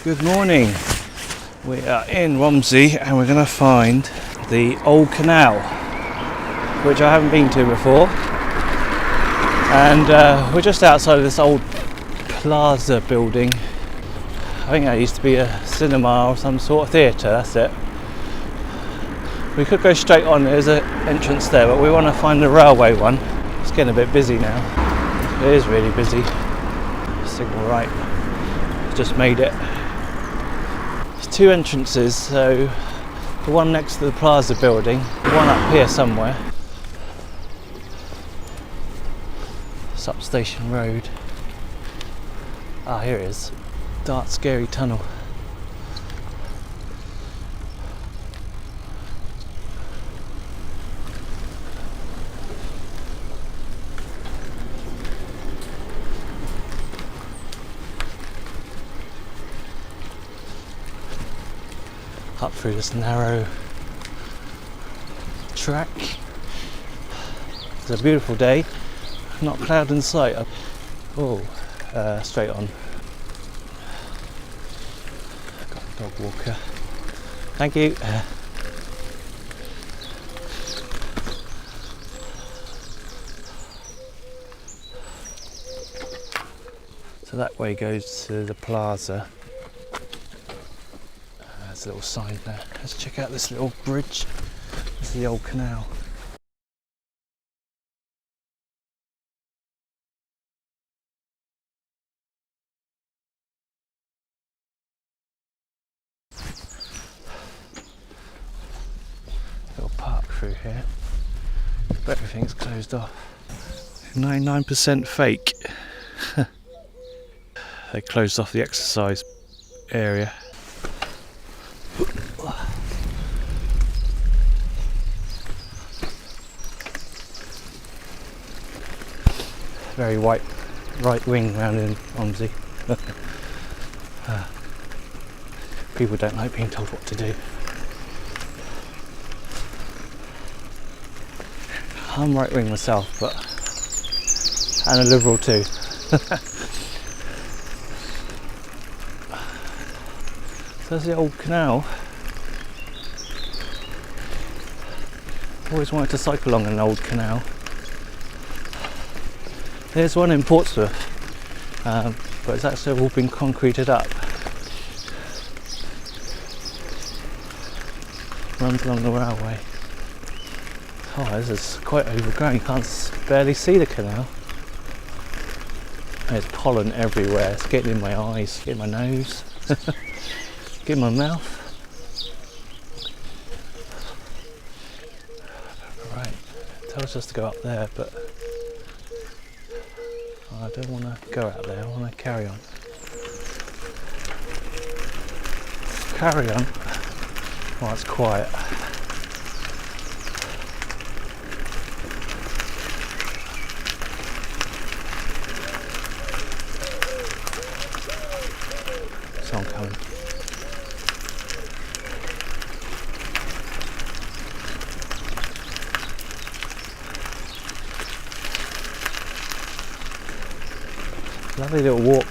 Good morning. We are in Romsey and we're going to find the old canal, which I haven't been to before. And we're just outside of this old plaza building. I think that used to be a cinema or some sort of theatre, that's it. We could go straight on, there's an entrance there, but we want to find the railway one. It's getting a bit busy now. It is really busy. Signal right. Just made it. There's two entrances, so the one next to the plaza building, the one up here somewhere. It's up Station Road. Ah, here it is. Dark, scary tunnel. Up through this narrow track. It's a beautiful day, not a cloud in sight. Oh, straight on. Got a dog walker. Thank you. So that way goes to the plaza. There's a little sign there. Let's check out this little bridge. This is the old canal. Little park through here. But everything's closed off. 99% fake. They closed off the exercise area. Very white right wing round in Romsey. People don't like being told what to do. I'm right wing myself, but and a liberal too. So there's the old canal. Always wanted to cycle along an old canal. There's one in Portsmouth, but it's actually all been concreted up. Runs along the railway. Oh, this is quite overgrown, you can't barely see the canal. There's pollen everywhere, it's getting in my eyes, getting in my nose, getting in my mouth. Right, it tells us to go up there, but I don't want to go out there, I want to carry on. Carry on. Oh, it's quiet. Someone coming. Lovely little walk.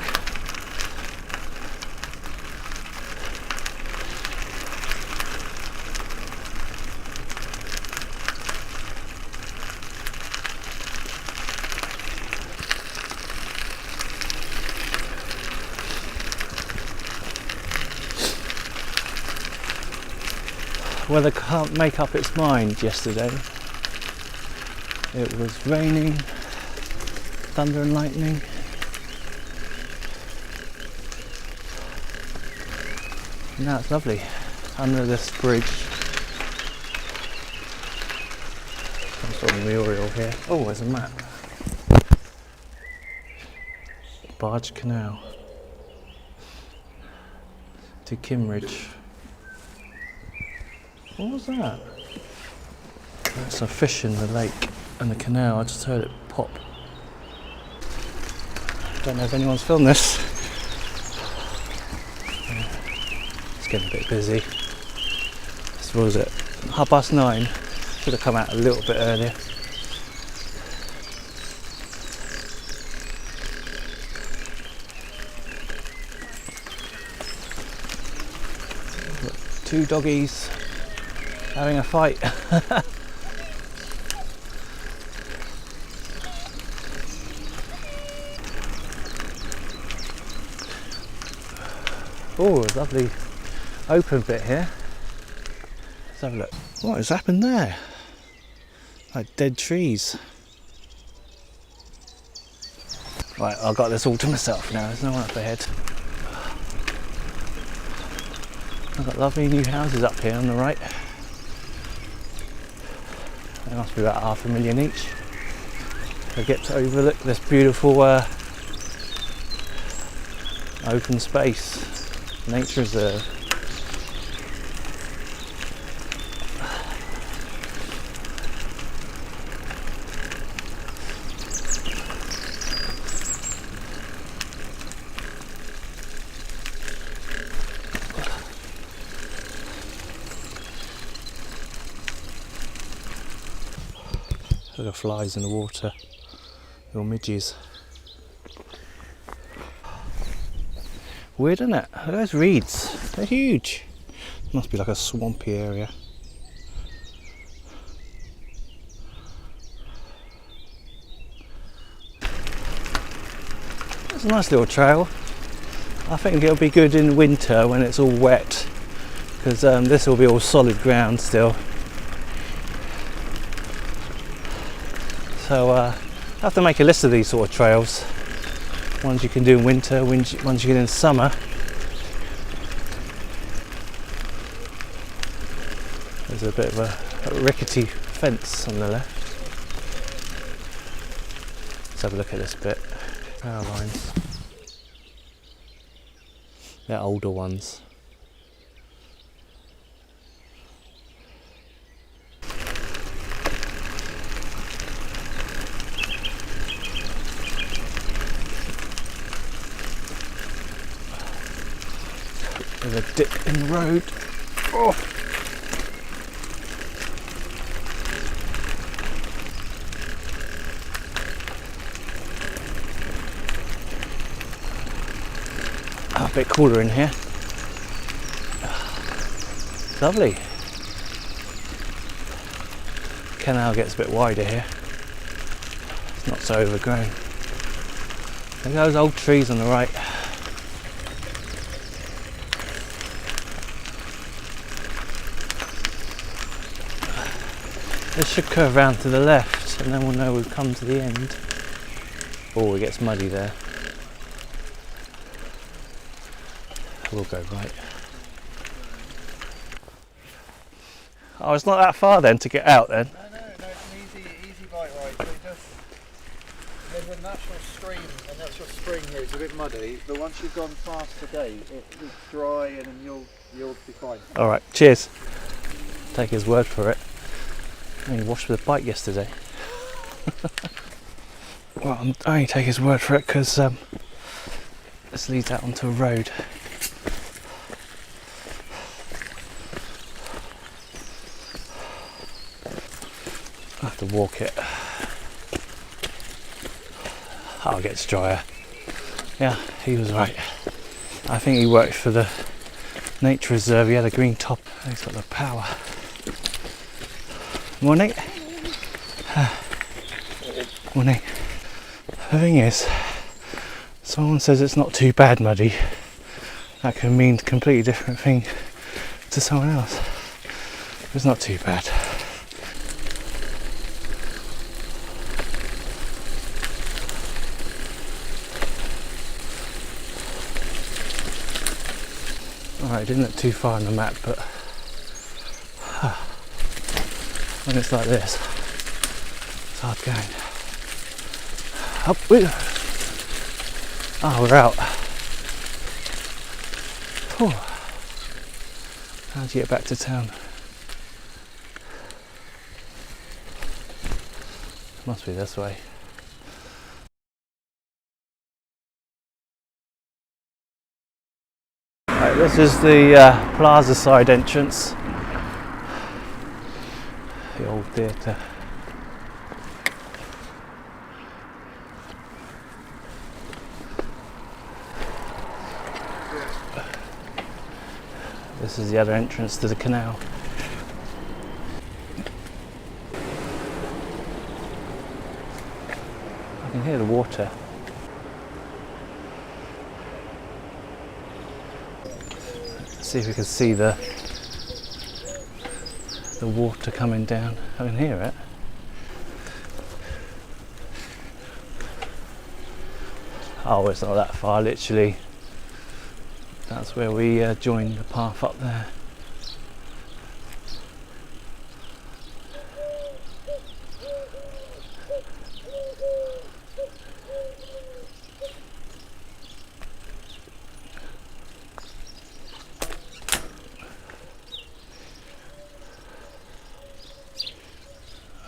Weather can't make up its mind yesterday. It was raining, thunder and lightning. Now it's lovely under this bridge. Some sort of memorial here. Oh, there's a map. Barge Canal to Kimmeridge. What was that? That's a fish in the lake and the canal. I just heard it pop. Don't know if anyone's filmed this. Getting a bit busy. What was it? 9:30. Should have come out a little bit earlier. Two doggies having a fight. Oh, a lovely open bit here. Let's have a look. What has happened there? Like dead trees. Right, I've got this all to myself now. There's no one up ahead. I've got lovely new houses up here on the right. They must be about 500,000 each. I get to overlook this beautiful open space, nature reserve. Look at flies in the water, little midges. Weird, isn't it? Look at those reeds, they're huge. Must be like a swampy area. It's a nice little trail. I think it'll be good in winter when it's all wet, because this will be all solid ground still. So I have to make a list of these sort of trails. Ones you can do in winter, ones you can do in summer. There's a bit of a rickety fence on the left. Let's have a look at this bit. Power lines. They're older ones. There's a dip in the road. Oh. A bit cooler in here. Lovely. Canal gets a bit wider here. It's not so overgrown. Look at those old trees on the right. This should curve round to the left and then we'll know we've come to the end. Oh, it gets muddy there. We'll go right. Oh, it's not that far then to get out then? No, it's an easy bike ride. So there's a natural spring here. It's a bit muddy, but once you've gone past the gate, it's dry and then you'll be fine. All right, cheers. Take his word for it. I only washed with a bike yesterday. Well, I only take his word for it because this leads out onto a road. I have to walk it. Oh, it gets drier. Yeah, he was right. I think he worked for the nature reserve. He had a green top. He's got the power. Morning. Morning. The thing is, someone says it's not too bad muddy. That can mean a completely different thing to someone else. It's not too bad. Alright, it didn't look too far on the map, but when it's like this, it's hard going. Up, oh, we're out. Whew. How do you get back to town? Must be this way. Right, this is the plaza side entrance. The old theatre. This is the other entrance to the canal. I can hear the water. Let's see if we can see the water coming down. I can hear it. Oh, it's not that far, literally. That's where we joined the path up there.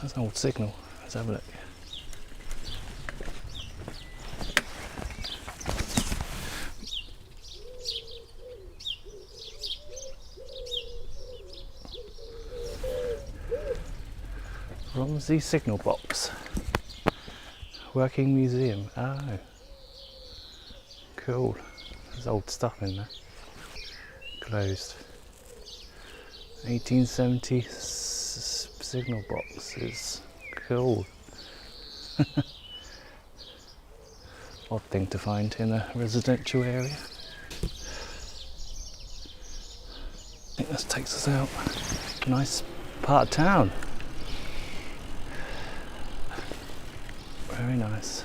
That's an old signal. Let's have a look. Romsey signal box. Working museum. Oh. Cool. There's old stuff in there. Closed. 1870 signal boxes. Cool. Odd thing to find in a residential area. I think this takes us out. Nice part of town. Very nice.